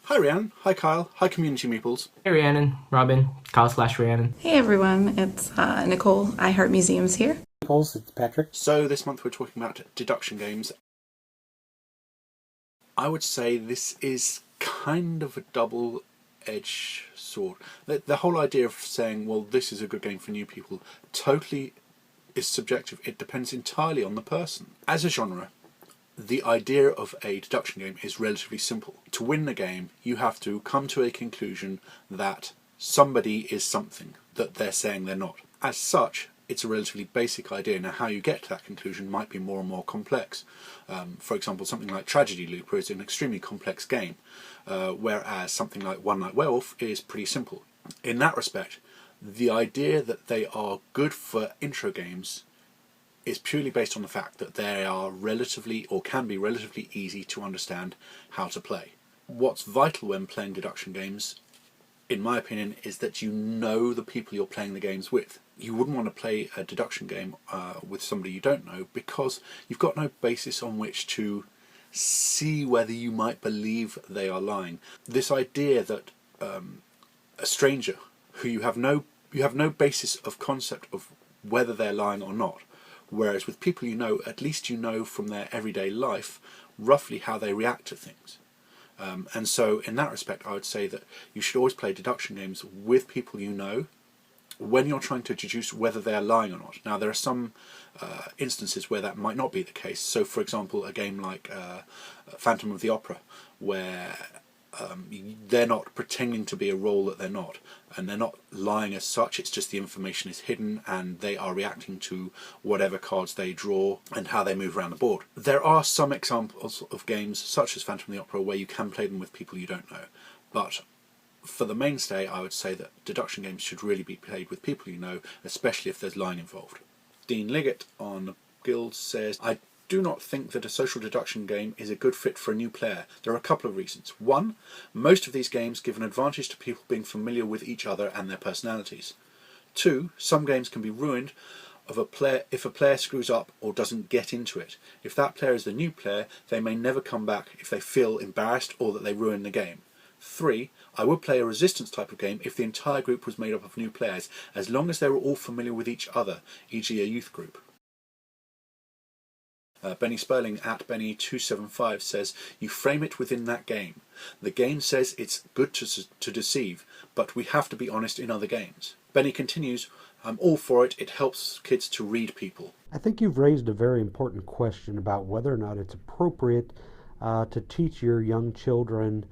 Hi Rhiannon, hi Kyle, hi Community Meeples. Hey Rhiannon, Robin, Kyle/Rhiannon. Hey everyone, it's Nicole, I Heart Museums here. Meeples, it's Patrick. So this month we're talking about deduction games. I would say this is kind of a double-edged sword. The whole idea of saying, well, this is a good game for new people, totally is subjective. It depends entirely on the person. As a genre, the idea of a deduction game is relatively simple. To win the game, you have to come to a conclusion that somebody is something that they're saying they're not. As such, it's a relatively basic idea. Now, how you get to that conclusion might be more and more complex. For example, something like Tragedy Looper is an extremely complex game, whereas something like One Night Werewolf is pretty simple. In that respect, the idea that they are good for intro games is purely based on the fact that they are relatively, or can be relatively easy to understand how to play. What's vital when playing deduction games, in my opinion, is that you know the people you're playing the games with. You wouldn't want to play a deduction game with somebody you don't know, because you've got no basis on which to see whether you might believe they are lying. This idea that a stranger who you have no basis of concept of whether they're lying or not, whereas with people you know, at least you know from their everyday life roughly how they react to things. And so in that respect, I would say that you should always play deduction games with people you know when you're trying to deduce whether they're lying or not. Now, there are some instances where that might not be the case. So, for example, a game like Phantom of the Opera, where they're not pretending to be a role that they're not, and they're not lying as such. It's just the information is hidden and they are reacting to whatever cards they draw and how they move around the board. There are some examples of games such as Phantom of the Opera where you can play them with people you don't know, but for the mainstay I would say that deduction games should really be played with people you know, especially if there's lying involved. Dean Liggett on Guild says, I do not think that a social deduction game is a good fit for a new player. There are a couple of reasons. One, most of these games give an advantage to people being familiar with each other and their personalities. Two, some games can be ruined if a player screws up or doesn't get into it. If that player is the new player, they may never come back if they feel embarrassed or that they ruin the game. Three, I would play a resistance type of game if the entire group was made up of new players, as long as they were all familiar with each other, e.g. a youth group. Benny Sperling at Benny275 says, you frame it within that game. The game says it's good to deceive, but we have to be honest in other games. Benny continues, I'm all for it. It helps kids to read people. I think you've raised a very important question about whether or not it's appropriate to teach your young children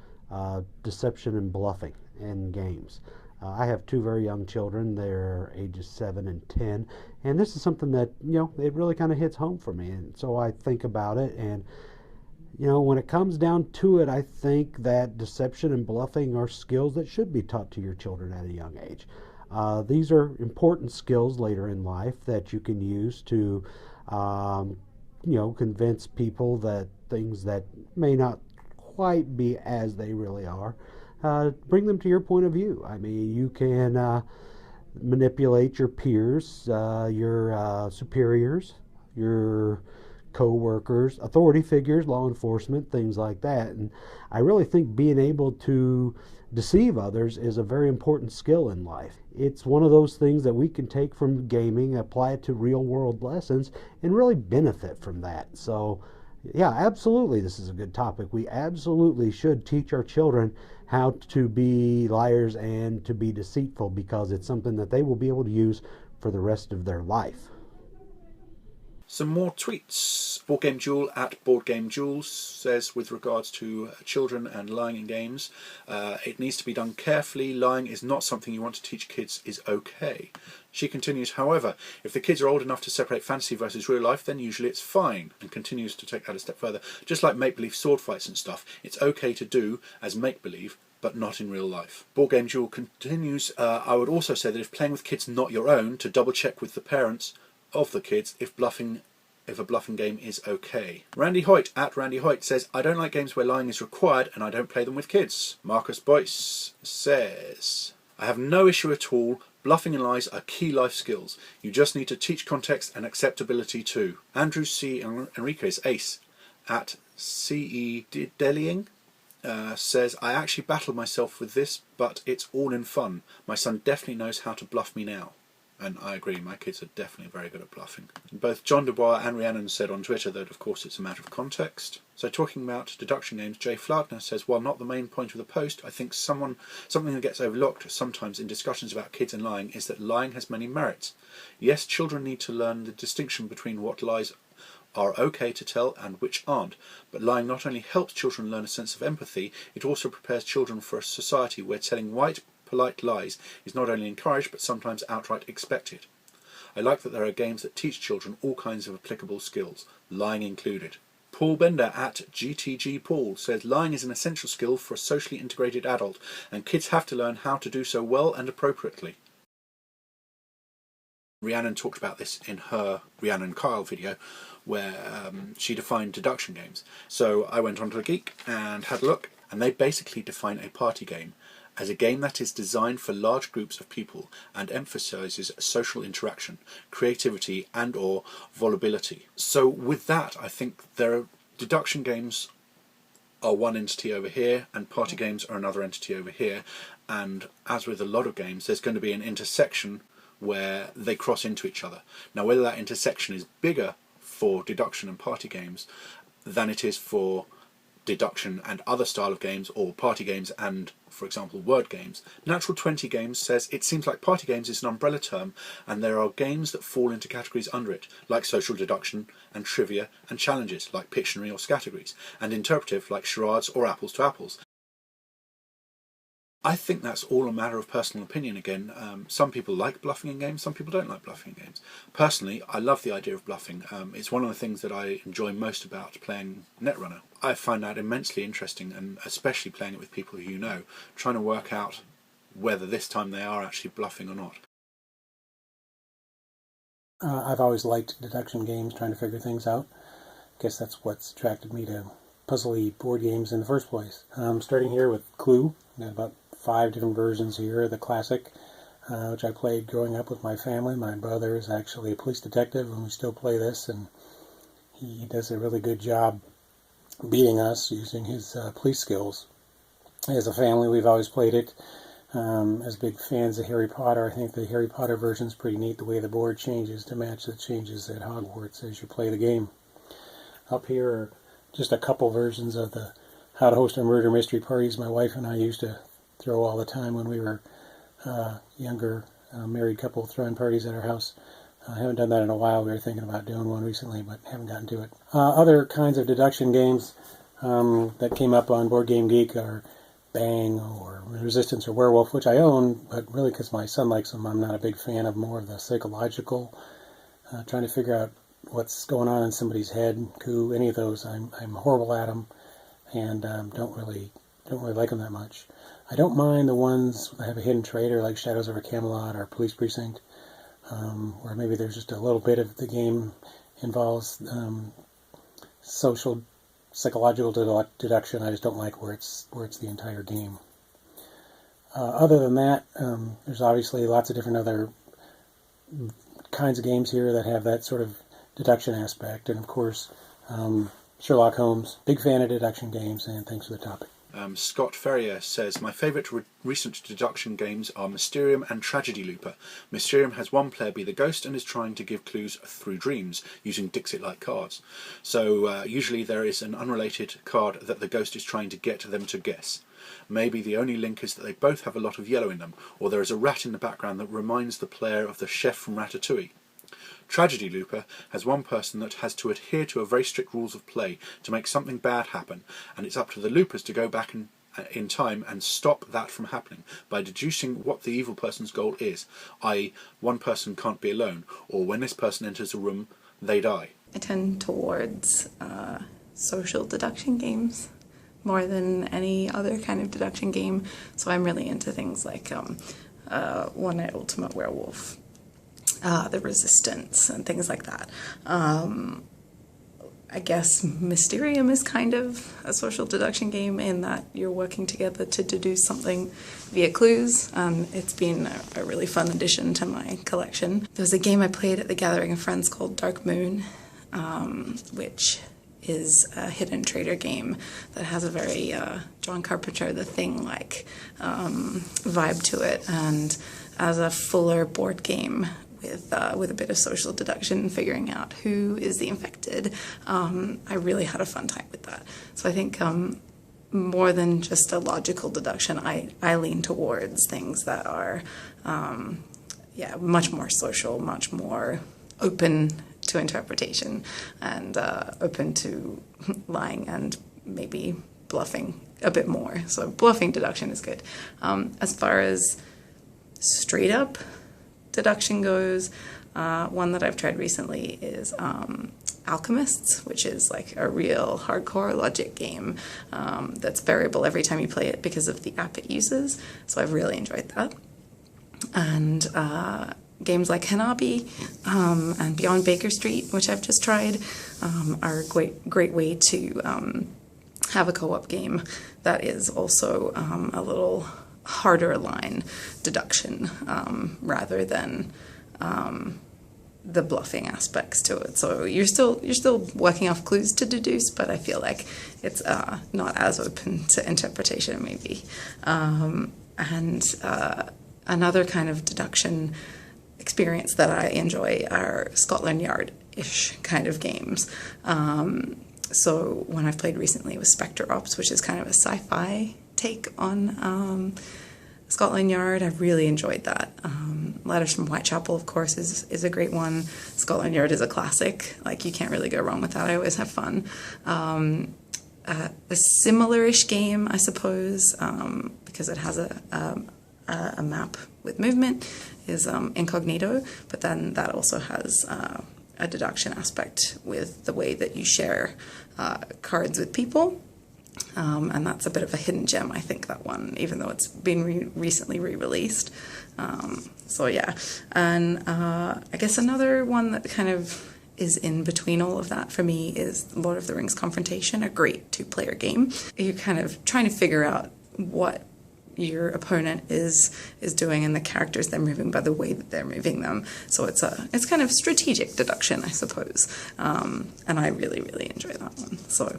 deception and bluffing in games. I have two very young children. They're ages 7 and 10, and this is something that, it really kind of hits home for me. And so I think about it, and when it comes down to it, I think that deception and bluffing are skills that should be taught to your children at a young age. These are important skills later in life that you can use to, convince people that things that may not quite be as they really are. Bring them to your point of view. I mean, you can manipulate your peers, your superiors, your co-workers, authority figures, law enforcement, things like that. And I really think being able to deceive others is a very important skill in life. It's one of those things that we can take from gaming, apply it to real world lessons, and really benefit from that. So yeah, absolutely, this is a good topic. We absolutely should teach our children how to be liars and to be deceitful, because it's something that they will be able to use for the rest of their life. Some more tweets. Board Game Jewel at Board Game Jewel says, with regards to children and lying in games, it needs to be done carefully. Lying is not something you want to teach kids is okay. She continues, however, if the kids are old enough to separate fantasy versus real life, then usually it's fine, and continues to take that a step further. Just like make-believe sword fights and stuff, it's okay to do as make-believe, but not in real life. Board Game Jewel continues, I would also say that if playing with kids not your own, to double check with the parents of the kids if a bluffing game is okay. Randy Hoyt at Randy Hoyt says, I don't like games where lying is required and I don't play them with kids. Marcus Boyce says, I have no issue at all. Bluffing and lies are key life skills. You just need to teach context and acceptability too. Andrew C. Enriquez Ace at CE Delying says, I actually battled myself with this, but it's all in fun. My son definitely knows how to bluff me now. And I agree, my kids are definitely very good at bluffing. Both John Dubois and Rhiannon said on Twitter that of course it's a matter of context. So talking about deduction games, Jay Flagner says, while not the main point of the post, I think something that gets overlooked sometimes in discussions about kids and lying is that lying has many merits. Yes, children need to learn the distinction between what lies are okay to tell and which aren't, but lying not only helps children learn a sense of empathy, it also prepares children for a society where telling white, polite lies is not only encouraged but sometimes outright expected. I like that there are games that teach children all kinds of applicable skills, lying included. Paul Bender at GTG Paul says, lying is an essential skill for a socially integrated adult, and kids have to learn how to do so well and appropriately. Rhiannon talked about this in her Rhiannon Kyle video, where she defined deduction games. So I went onto the Geek and had a look, and they basically define a party game as a game that is designed for large groups of people and emphasises social interaction, creativity and or volubility. So with that, I think deduction games are one entity over here and party games are another entity over here, and as with a lot of games, there's going to be an intersection where they cross into each other. Now whether that intersection is bigger for deduction and party games than it is for deduction and other style of games, or party games and, for example, word games, Natural 20 Games says it seems like party games is an umbrella term and there are games that fall into categories under it, like social deduction and trivia, and challenges like Pictionary or Scattergories, and interpretive like charades or apples to apples. I think that's all a matter of personal opinion again. Some people like bluffing in games, some people don't like bluffing in games. Personally, I love the idea of bluffing. It's one of the things that I enjoy most about playing Netrunner. I find that immensely interesting, and especially playing it with people who you know, trying to work out whether this time they are actually bluffing or not. I've always liked deduction games, trying to figure things out. I guess that's what's attracted me to puzzly board games in the first place. Starting here with Clue. Got about 5 different versions here. The classic, which I played growing up with my family. My brother is actually a police detective, and we still play this, and he does a really good job beating us using his police skills. As a family, we've always played it. As big fans of Harry Potter, I think the Harry Potter version is pretty neat, the way the board changes to match the changes at Hogwarts as you play the game. Up here are just a couple versions of the How to Host a Murder Mystery Parties my wife and I used to throw all the time when we were younger, married couple throwing parties at our house. I haven't done that in a while. We were thinking about doing one recently, but haven't gotten to it. Other kinds of deduction games that came up on Board Game Geek are Bang or Resistance or Werewolf, which I own, but really because my son likes them, I'm not a big fan of more of the psychological, trying to figure out what's going on in somebody's head. Coup, any of those, I'm horrible at them, and don't really like them that much. I don't mind the ones that have a hidden traitor, like Shadows over Camelot or Police Precinct, where maybe there's just a little bit of the game involves social, psychological deduction. I just don't like where it's the entire game. Other than that, there's obviously lots of different other kinds of games here that have that sort of deduction aspect, and of course, Sherlock Holmes. Big fan of deduction games, and thanks for the topic. Scott Farrier says, my favourite recent deduction games are Mysterium and Tragedy Looper. Mysterium has one player be the ghost and is trying to give clues through dreams using Dixit-like cards. So usually there is an unrelated card that the ghost is trying to get them to guess. Maybe the only link is that they both have a lot of yellow in them, or there is a rat in the background that reminds the player of the chef from Ratatouille. Tragedy Looper has one person that has to adhere to a very strict rules of play to make something bad happen, and it's up to the loopers to go back in time and stop that from happening by deducing what the evil person's goal is, i.e. one person can't be alone, or when this person enters a room, they die. I tend towards social deduction games more than any other kind of deduction game, so I'm really into things like One Night Ultimate Werewolf, the Resistance, and things like that. I guess Mysterium is kind of a social deduction game in that you're working together to deduce something via clues. It's been a really fun addition to my collection. There was a game I played at the Gathering of Friends called Dark Moon, which is a hidden trader game that has a very John Carpenter, The Thing-like vibe to it, and as a fuller board game with a bit of social deduction, figuring out who is the infected. I really had a fun time with that. So I think more than just a logical deduction, I lean towards things that are much more social, much more open to interpretation, and open to lying and maybe bluffing a bit more. So bluffing deduction is good. As far as straight up deduction goes, one that I've tried recently is Alchemists, which is like a real hardcore logic game that's variable every time you play it because of the app it uses. So I've really enjoyed that. And games like Hanabi and Beyond Baker Street, which I've just tried, are a great way to have a co-op game that is also a little harder line deduction rather than the bluffing aspects to it. So you're still working off clues to deduce, but I feel like it's not as open to interpretation maybe. And another kind of deduction experience that I enjoy are Scotland Yard-ish kind of games. So one I've played recently was Spectre Ops, which is kind of a sci-fi take on Scotland Yard. I've really enjoyed that. Letters from Whitechapel, of course, is a great one. Scotland Yard is a classic. Like, you can't really go wrong with that. I always have fun. A similar-ish game, I suppose, because it has a map with movement, is Incognito, but then that also has a deduction aspect with the way that you share cards with people. And that's a bit of a hidden gem, I think, that one, even though it's been recently re-released. So yeah, and I guess another one that kind of is in between all of that for me is Lord of the Rings Confrontation, a great two-player game. You're kind of trying to figure out what your opponent is doing and the characters they're moving by the way that they're moving them. So it's kind of strategic deduction, I suppose. And I really, really enjoy that one. So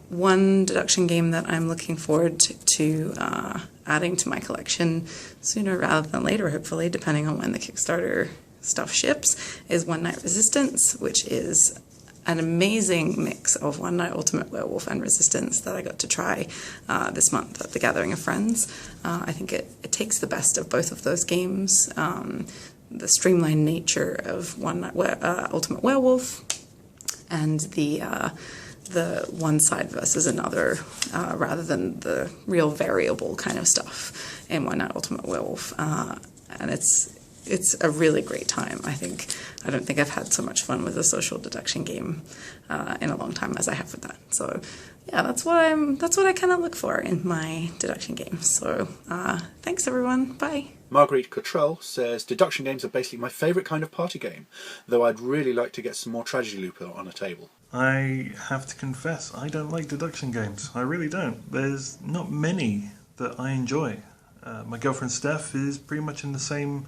one deduction game that I'm looking forward to adding to my collection sooner rather than later, hopefully, depending on when the Kickstarter stuff ships, is One Night Resistance, which is an amazing mix of One Night Ultimate Werewolf and Resistance that I got to try this month at the Gathering of Friends. I think it takes the best of both of those games, the streamlined nature of One Night Ultimate Werewolf and the one side versus another, rather than the real variable kind of stuff in One Night Ultimate Werewolf. And it's a really great time. I don't think I've had so much fun with a social deduction game in a long time as I have with that. So yeah, that's what I kind of look for in my deduction games. So thanks everyone. Bye. Marguerite Cottrell says, deduction games are basically my favourite kind of party game, though I'd really like to get some more Tragedy Looper on a table. I have to confess, I don't like deduction games. I really don't. There's not many that I enjoy. My girlfriend Steph is pretty much in the same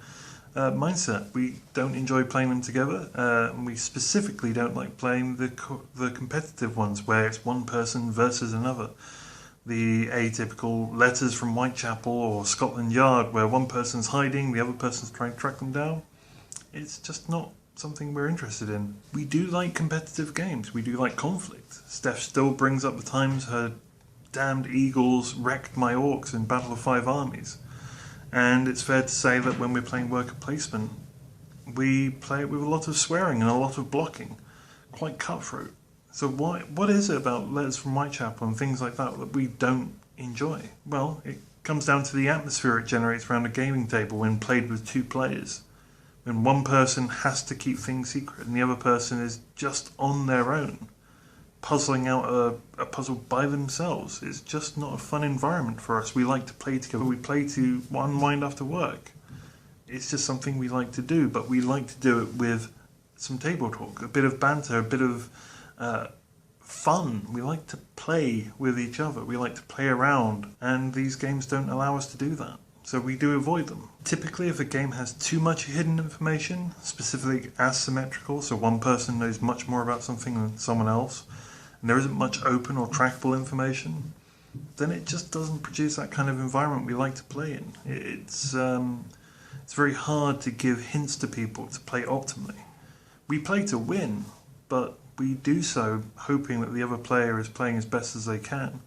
mindset. We don't enjoy playing them together. And we specifically don't like playing the competitive ones where it's one person versus another. The atypical Letters from Whitechapel or Scotland Yard where one person's hiding, the other person's trying to track them down. It's just not something we're interested in. We do like competitive games. We do like conflict. Steph still brings up the times her damned eagles wrecked my orcs in Battle of Five Armies. And it's fair to say that when we're playing worker placement, we play it with a lot of swearing and a lot of blocking. Quite cutthroat. So what is it about Letters from Whitechapel and things like that that we don't enjoy? Well, it comes down to the atmosphere it generates around a gaming table when played with two players. When one person has to keep things secret and the other person is just on their own, puzzling out a puzzle by themselves. It's just not a fun environment for us. We like to play together. We play to unwind after work. It's just something we like to do, but we like to do it with some table talk, a bit of banter, a bit of fun. We like to play with each other. We like to play around, and these games don't allow us to do that. So we do avoid them. Typically, if a game has too much hidden information, specifically asymmetrical, so one person knows much more about something than someone else, and there isn't much open or trackable information, then it just doesn't produce that kind of environment we like to play in. It's very hard to give hints to people to play optimally. We play to win, but we do so hoping that the other player is playing as best as they can.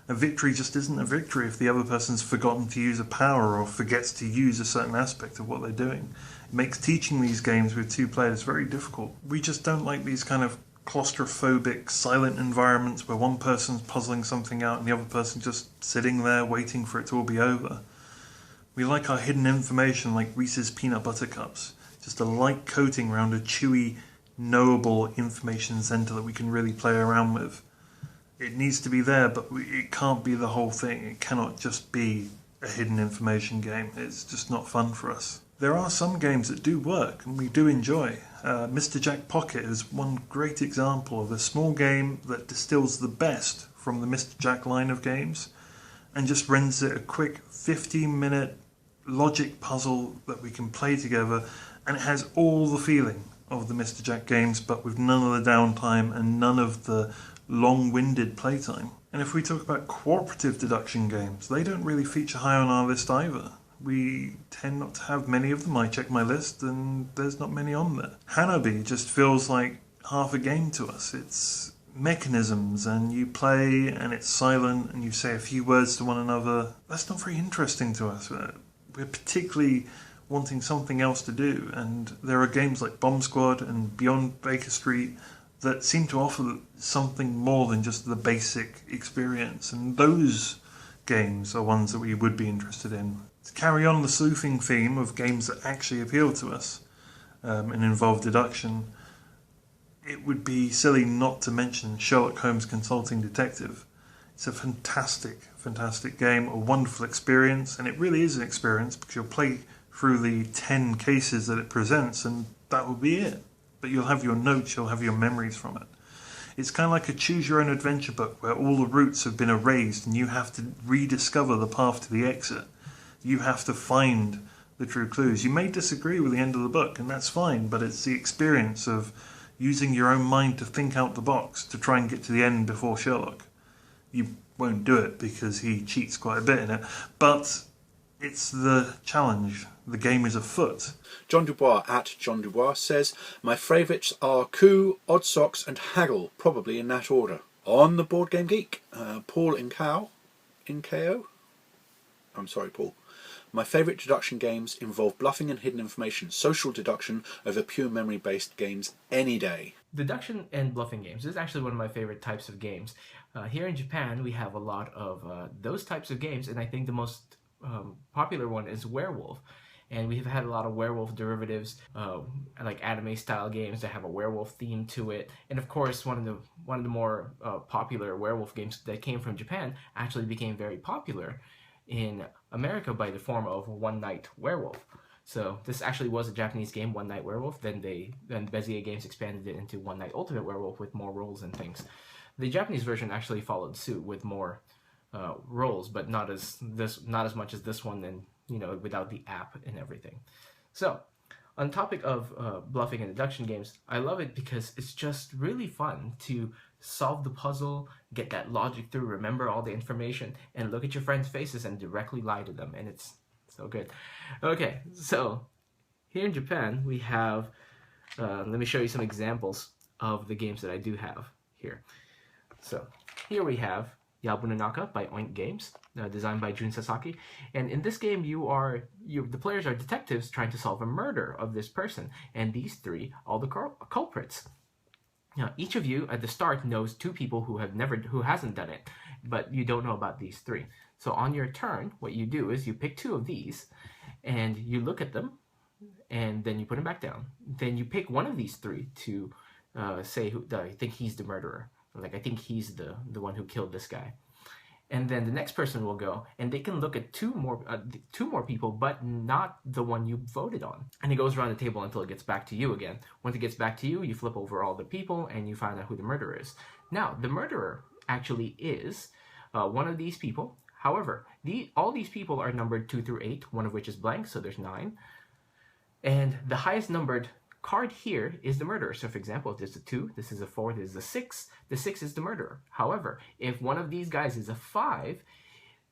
A victory just isn't a victory if the other person's forgotten to use a power or forgets to use a certain aspect of what they're doing. It makes teaching these games with two players very difficult. We just don't like these kind of claustrophobic, silent environments where one person's puzzling something out and the other person just sitting there waiting for it to all be over. We like our hidden information like Reese's peanut butter cups, just a light coating around a chewy, knowable information center that we can really play around with. It needs to be there, but it can't be the whole thing. It cannot just be a hidden information game. It's just not fun for us. There are some games that do work and we do enjoy. Mr. Jack Pocket is one great example of a small game that distills the best from the Mr. Jack line of games and just renders it a quick 15-minute logic puzzle that we can play together, and it has all the feeling of the Mr. Jack games but with none of the downtime and none of the long-winded playtime. And if we talk about cooperative deduction games, they don't really feature high on our list either. We tend not to have many of them. I check my list and there's not many on there. Hanabi just feels like half a game to us. It's mechanisms and you play and it's silent and you say a few words to one another. That's not very interesting to us. We're particularly wanting something else to do, and there are games like Bomb Squad and Beyond Baker Street that seem to offer something more than just the basic experience, and those games are ones that we would be interested in. To carry on the sleuthing theme of games that actually appeal to us and involve deduction, it would be silly not to mention Sherlock Holmes Consulting Detective. It's a fantastic, fantastic game, a wonderful experience, and it really is an experience because you'll play through the 10 cases that it presents and that will be it. But you'll have your notes, you'll have your memories from it. It's kind of like a choose-your-own-adventure book where all the routes have been erased and you have to rediscover the path to the exit. You have to find the true clues. You may disagree with the end of the book, and that's fine, but it's the experience of using your own mind to think out the box to try and get to the end before Sherlock. You won't do it because he cheats quite a bit in it, but it's the challenge. The game is afoot. John Dubois at John Dubois says, my favourites are Coup, Odd Socks and Haggle, probably in that order. On the Board Game Geek, Paul in KO. I'm sorry, Paul. My favourite deduction games involve bluffing and hidden information, social deduction over pure memory-based games any day. Deduction and bluffing games. This is actually one of my favorite types of games. Here in Japan, we have a lot of those types of games, and I think the most popular one is Werewolf. And we have had a lot of werewolf derivatives, like anime-style games that have a werewolf theme to it. And of course, one of the more popular werewolf games that came from Japan actually became very popular in America by the form of One Night Werewolf. So this actually was a Japanese game, One Night Werewolf. Then Bezier Games expanded it into One Night Ultimate Werewolf with more roles and things. The Japanese version actually followed suit with more roles, but not as much as this one, and without the app and everything. So, on topic of bluffing and deduction games, I love it because it's just really fun to solve the puzzle, get that logic through, remember all the information, and look at your friends' faces and directly lie to them, and it's so good. Okay, so here in Japan we have, let me show you some examples of the games that I do have here. So here we have Yabunonaka by Oink Games, designed by Jun Sasaki. And in this game, the players are detectives trying to solve a murder of this person, and these three are the culprits. Now, each of you at the start knows two people who hasn't done it, but you don't know about these three. So on your turn, what you do is you pick two of these, and you look at them, and then you put them back down. Then you pick one of these three to say I think he's the murderer. Like, I think he's the one who killed this guy. And then the next person will go, and they can look at two more people, but not the one you voted on. And it goes around the table until it gets back to you again. Once it gets back to you, you flip over all the people, and you find out who the murderer is. Now, the murderer actually is one of these people. However, all these people are numbered 2 through 8, one of which is blank, so there's 9. And the highest numbered card here is the murderer. So for example, if there's a 2, this is a 4, this is a 6, the 6 is the murderer. However, if one of these guys is a 5,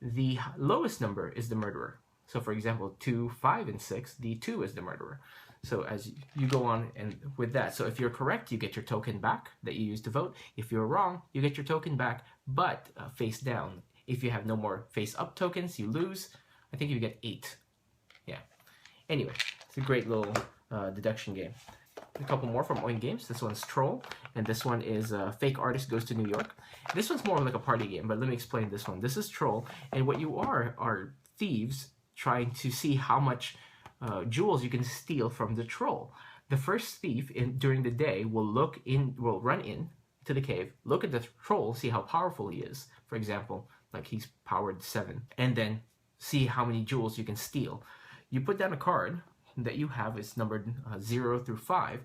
the lowest number is the murderer. So for example, 2, 5, and 6, the 2 is the murderer. So as you go on and with that, so if you're correct, you get your token back that you used to vote. If you're wrong, you get your token back, but face down. If you have no more face up tokens, you lose. I think you get 8. Yeah. Anyway, it's a great little deduction game. A couple more from Oink Games. This one's Troll, and this one is Fake Artist Goes to New York. This one's more like a party game, but let me explain this one. This is Troll, and what you are thieves trying to see how much jewels you can steal from the troll. The first thief during the day will run in to the cave, look at the troll, see how powerful he is. For example, like he's powered 7, and then see how many jewels you can steal. You put down a card that you have is numbered 0 through 5,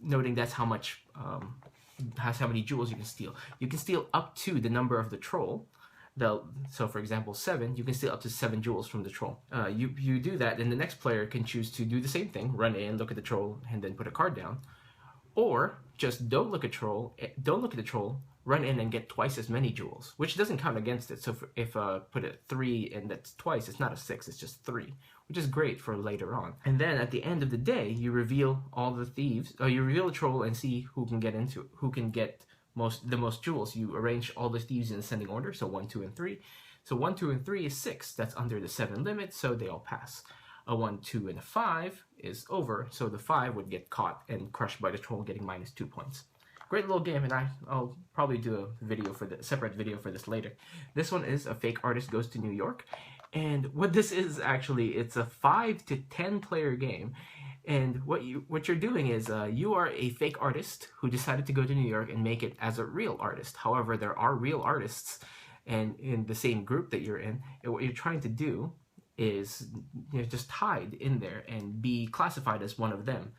noting that's how many jewels you can steal. You can steal up to the number of the troll. So for example, 7, you can steal up to 7 jewels from the troll. You do that, and the next player can choose to do the same thing, run in, look at the troll, and then put a card down. Or just don't look at the troll, run in and get twice as many jewels, which doesn't count against it. So if put a 3 and that's twice, it's not a 6, it's just 3, which is great for later on. And then at the end of the day, you reveal all the thieves, you reveal the troll and see who can get the most jewels. You arrange all the thieves in ascending order, so 1, 2, and 3. So 1, 2, and 3 is 6. That's under the 7 limit, so they all pass. A 1, 2, and a 5 is over, so the 5 would get caught and crushed by the troll, getting -2 points. Great little game, and I'll probably do a separate video for this later. This one is A Fake Artist Goes to New York, and what this is actually, it's a 5 to 10 player game. And what you're doing is you are a fake artist who decided to go to New York and make it as a real artist. However, there are real artists, and in the same group that you're in, and what you're trying to do is just hide in there and be classified as one of them.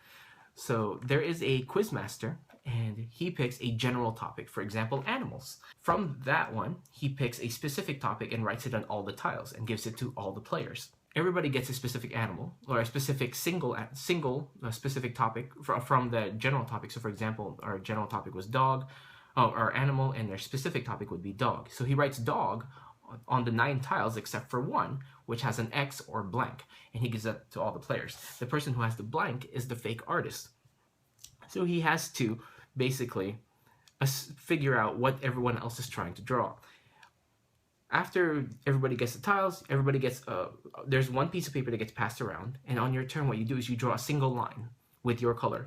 So there is a quizmaster, and he picks a general topic, for example, animals. From that one, he picks a specific topic and writes it on all the tiles and gives it to all the players. Everybody gets a specific animal or a specific specific topic from the general topic. So for example, our general topic was dog, or animal, and their specific topic would be dog. So he writes dog on the 9 tiles except for 1, which has an X or blank, and he gives that to all the players. The person who has the blank is the fake artist. So he has to basically figure out what everyone else is trying to draw. After everybody gets the tiles, everybody gets there's one piece of paper that gets passed around, and on your turn what you do is you draw a single line with your color,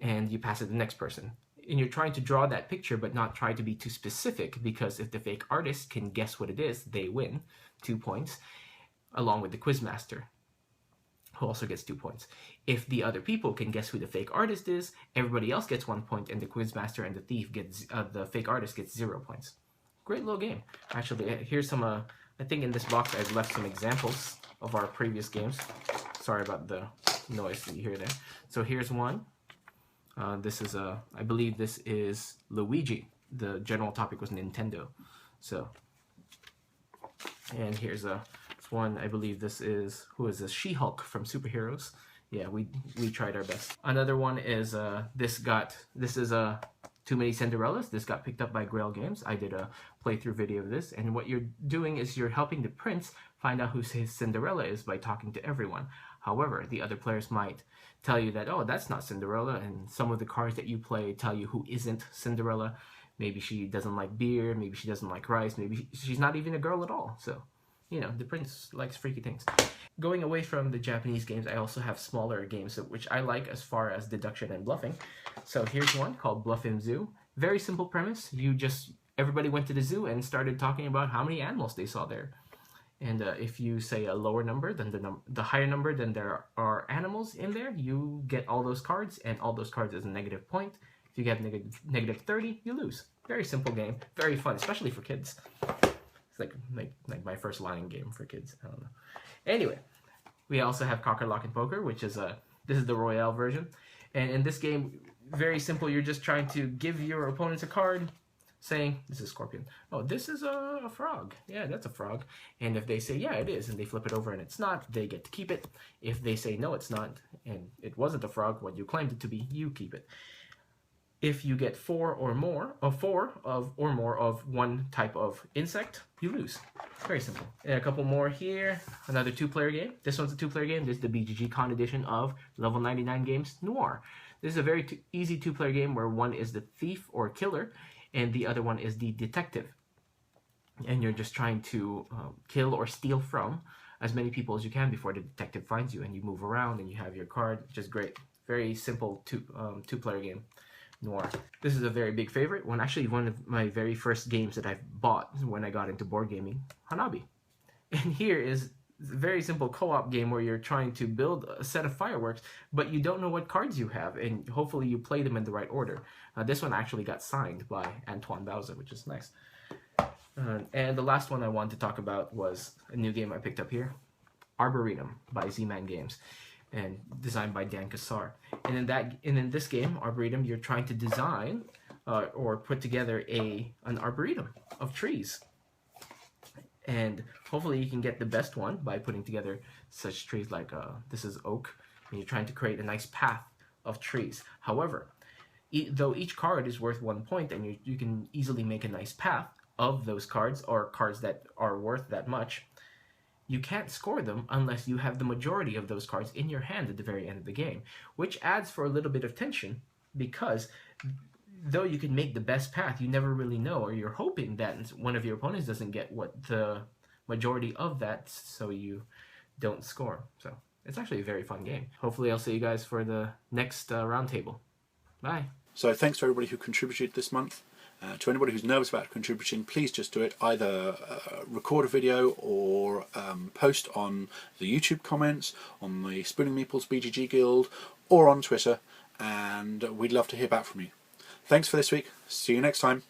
and you pass it to the next person. And you're trying to draw that picture, but not try to be too specific, because if the fake artist can guess what it is, they win 2 points, along with the quizmaster, who also gets 2 points. If the other people can guess who the fake artist is, everybody else gets 1 point, and the quizmaster and the thief the fake artist gets 0 points. Great little game. Actually, here's some, I think in this box I've left some examples of our previous games. Sorry about the noise that you hear there. So here's one. This is I believe this is Luigi. The general topic was Nintendo. So, and here's one. I believe this is, who is this? She-Hulk from Superheroes. Yeah, we tried our best. Another one is this is Too Many Cinderellas. This got picked up by Grail Games. I did a playthrough video of this, and what you're doing is you're helping the prince find out who his Cinderella is by talking to everyone. However, the other players might tell you that, oh, that's not Cinderella, and some of the cards that you play tell you who isn't Cinderella. Maybe she doesn't like beer, maybe she doesn't like rice, maybe she's not even a girl at all. So, the prince likes freaky things. Going away from the Japanese games, I also have smaller games which I like as far as deduction and bluffing. So here's one called Bluffing Zoo. Very simple premise. Everybody went to the zoo and started talking about how many animals they saw there. And if you say a lower number than the higher number than there are animals in there, you get all those cards, and all those cards is a negative point. If you get negative 30, you lose. Very simple game, very fun, especially for kids. It's like my first lion game for kids. I don't know. Anyway, we also have Cockerlock and Poker, which is this is the Royale version. And in this game, very simple. You're just trying to give your opponents a card, saying, this is scorpion, oh, this is a frog. Yeah, that's a frog. And if they say, yeah, it is, and they flip it over and it's not, they get to keep it. If they say, no, it's not, and it wasn't a frog, what you claimed it to be, you keep it. If you get four or more of one type of insect, you lose. Very simple. And a couple more here. Another two-player game. This one's a two-player game. This is the BGG Con edition of Level 99 Games Noir. This is a very easy two-player game where one is the thief or killer, and the other one is the detective. And you're just trying to kill or steal from as many people as you can before the detective finds you. And you move around and you have your card, which is great. Very simple two-player game. Noir. This is a very big favorite. Actually one of my very first games that I've bought when I got into board gaming, Hanabi. And here is a very simple co-op game where you're trying to build a set of fireworks, but you don't know what cards you have, and hopefully you play them in the right order. This one actually got signed by Antoine Bauza, which is nice. And the last one I wanted to talk about was a new game I picked up here, Arboretum by Z-Man Games, and designed by Dan Kassar. And in this game, Arboretum, you're trying to design or put together an arboretum of trees. And hopefully you can get the best one by putting together such trees like this is oak, and you're trying to create a nice path of trees. However, though each card is worth 1 point, and you can easily make a nice path of those cards, or cards that are worth that much, you can't score them unless you have the majority of those cards in your hand at the very end of the game, which adds for a little bit of tension, because though you can make the best path, you never really know, or you're hoping that one of your opponents doesn't get what the majority of that, so you don't score. So it's actually a very fun game. Hopefully I'll see you guys for the next roundtable. Bye. So thanks to everybody who contributed this month. To anybody who's nervous about contributing, please just do it. Either record a video or post on the YouTube comments, on the Spooning Meeples BGG Guild, or on Twitter, and we'd love to hear back from you. Thanks for this week. See you next time.